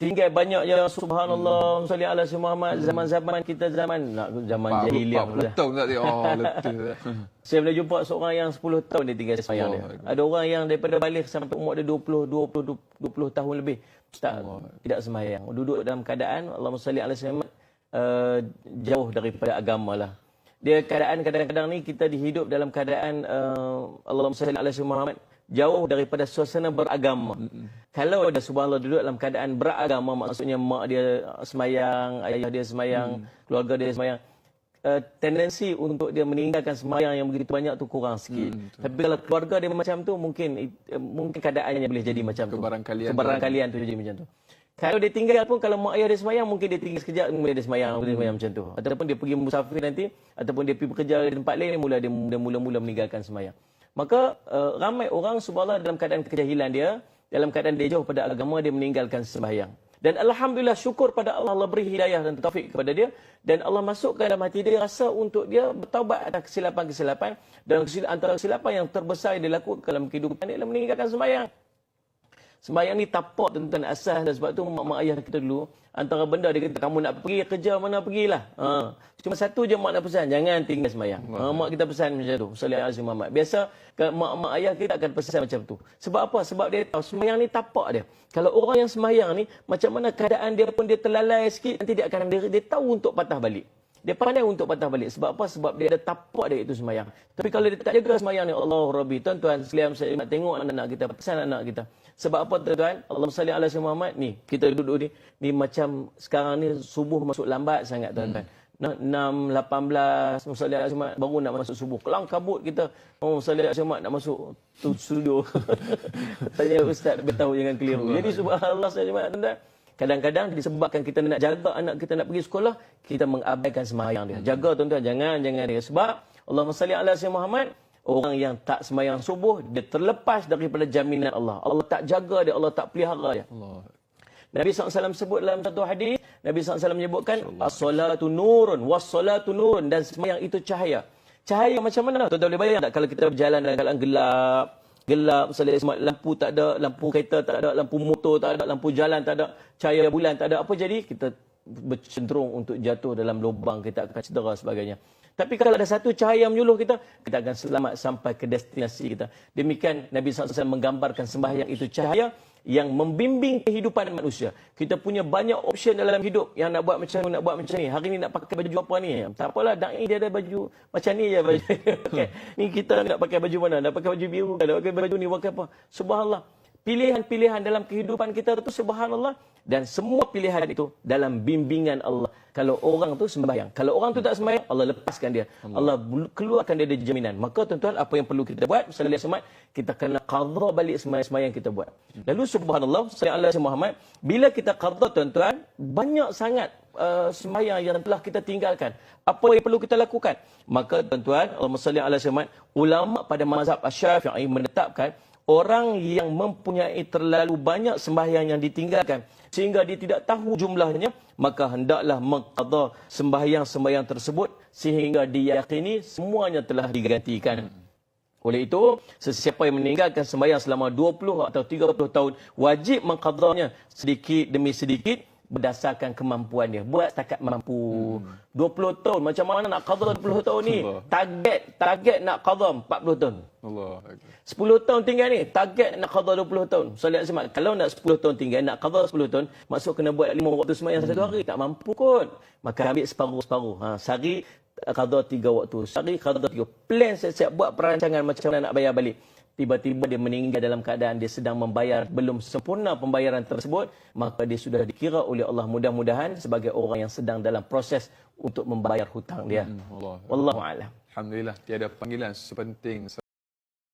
tinggal banyak yang subhanallah salli ala sayyidina Muhammad zaman-zaman kita zaman jahiliah pula. Letung tak dia. Oh, letung. Saya boleh jumpa seorang yang 10 tahun dia tinggal sembahyang dia. Ada orang yang daripada balik sampai umur dia 20 tahun lebih tidak sembahyang. Duduk dalam keadaan Allahumma salli ala sayyidina Muhammad jauh daripada agama lah. Dia keadaan kadang-kadang ni kita dihidup dalam keadaan Allahumma salli ala sayyidina Muhammad jauh daripada suasana beragama. Kalau ada subhanallah duduk dalam keadaan beragama, maksudnya mak dia semayang, ayah dia semayang, keluarga dia semayang, tendensi untuk dia meninggalkan semayang yang begitu banyak tu kurang sikit. Tapi kalau keluarga dia macam tu, mungkin keadaannya boleh jadi macam tu. Kebarangkalian tu jadi macam tu. Kalau dia tinggal pun, kalau mak ayah dia semayang, mungkin dia tinggal sekejap, kemudian dia semayang macam tu. Ataupun dia pergi musafir nanti, ataupun dia pergi bekerja di tempat lain, dia mula-mula meninggalkan semayang. Maka ramai orang subhanallah dalam keadaan kejahilan dia, dalam keadaan dia jauh pada agama, dia meninggalkan sembahyang. Dan alhamdulillah syukur pada Allah, Allah beri hidayah dan taufik kepada dia, dan Allah masukkan dalam hati dia rasa untuk dia bertaubat atas kesilapan-kesilapan, dan antara kesilapan yang terbesar yang dilakukan dalam kehidupan dia adalah meninggalkan sembahyang. Sembahyang ni tapak tuan-tuan asas, dan sebab tu mak ayah kita dulu antara benda dia kata, kamu nak pergi kerja mana pergilah. Cuma satu je mak nak pesan, jangan tinggal sembahyang. Mak kita pesan macam tu. Sallallahu alaihi wasallam. Biasa mak ayah kita akan pesan macam tu. Sebab apa? Sebab dia tahu sembahyang ni tapak dia. Kalau orang yang sembahyang ni macam mana keadaan dia pun dia terlalai sikit, nanti dia akan dia tahu untuk patah balik. Dia pandai untuk patah balik. Sebab apa? Sebab dia ada tapak dia itu sembahyang. Tapi kalau dia tak jaga sembahyang ni, Allah Rabbi, tuan-tuan sekalian, saya nak tengok anak-anak kita, pesan anak kita. Sebab apa tuan-tuan? Allahumma salli ala sayyidina Muhammad ni, kita duduk ni macam sekarang ni subuh masuk lambat sangat tuan-tuan. 6:18 salli ala Muhammad baru nak masuk subuh. Kelang kabut kita. Oh salli ala Muhammad nak masuk studio. Tanya ustaz beritahu jangan keliru. Jadi subhanallah sayyidina tuan-tuan. Kadang-kadang disebabkan kita nak jaga anak kita nak pergi sekolah, kita mengabaikan sembahyang dia. Jaga tuan-tuan, jangan dia. Sebab Allahumma salli ala sayyidina Muhammad, orang yang tak sembahyang subuh, dia terlepas daripada jaminan Allah. Allah tak jaga dia, Allah tak pelihara dia. Nabi SAW sebut dalam satu hadis, Nabi SAW menyebutkan as-salatu nurun, was-salatu nurun, dan sembahyang itu cahaya. Cahaya macam mana? Tuan-tuan boleh bayang tak kalau kita berjalan dalam keadaan gelap, misalnya lampu tak ada, lampu kereta tak ada, lampu motor tak ada, lampu jalan tak ada, cahaya bulan tak ada, apa jadi? Kita bercenderung untuk jatuh dalam lubang, kita akan cedera sebagainya. Tapi kalau ada satu cahaya menyuluh kita, kita akan selamat sampai ke destinasi kita. Demikian Nabi SAW menggambarkan sembahyang itu cahaya yang membimbing kehidupan manusia. Kita punya banyak option dalam hidup, yang nak buat macam ni, nak buat macam ni. Hari ni nak pakai baju apa ni? Tak apalah, dai dia ada baju macam ni je baju. Okay. Ni kita nak pakai baju mana? Nak pakai baju biru, nak pakai baju ni, pakai apa? Subhanallah. Pilihan-pilihan dalam kehidupan kita itu subhanallah, dan semua pilihan itu dalam bimbingan Allah. Kalau orang tu sembahyang, kalau orang tu tak sembahyang, Allah lepaskan dia. Allah keluarkan dia dari jaminan. Maka tuan-tuan, apa yang perlu kita buat? Sallallahu alaihi wasallam, kita kena qadha balik sembahyang yang kita buat. Lalu subhanallah, sallallahu alaihi Muhammad, bila kita qadha tuan-tuan, banyak sangat sembahyang yang telah kita tinggalkan. Apa yang perlu kita lakukan? Maka tuan-tuan, Allahumma salli ala Muhammad, ulama pada mazhab Asy-Syafi'i menetapkan orang yang mempunyai terlalu banyak sembahyang yang ditinggalkan sehingga dia tidak tahu jumlahnya, maka hendaklah mengqadha sembahyang-sembahyang tersebut sehingga diyakini semuanya telah digantikan. Oleh itu, sesiapa yang meninggalkan sembahyang selama 20 atau 30 tahun wajib mengqadhanya sedikit demi sedikit berdasarkan kemampuan dia. Buat setakat mampu. 20 tahun. Macam mana nak qadha 20 tahun ni? Target nak qadha 40 tahun. Allah. 10 tahun tinggal ni, target nak qadha 20 tahun. Solat semak. Kalau nak 10 tahun tinggal, nak qadha 10 tahun, maksud kena buat 5 waktu sembahyang satu hari. Tak mampu kot. Maka ambil separuh-separuh. Sehari qadha 3 waktu. Sehari qadha 3. Plan siap-siap, buat perancangan macam mana nak bayar balik. Tiba-tiba dia meninggal dalam keadaan dia sedang membayar, belum sempurna pembayaran tersebut, maka dia sudah dikira oleh Allah mudah-mudahan sebagai orang yang sedang dalam proses untuk membayar hutang dia. Wallahu a'lam. Alhamdulillah, tiada panggilan sepenting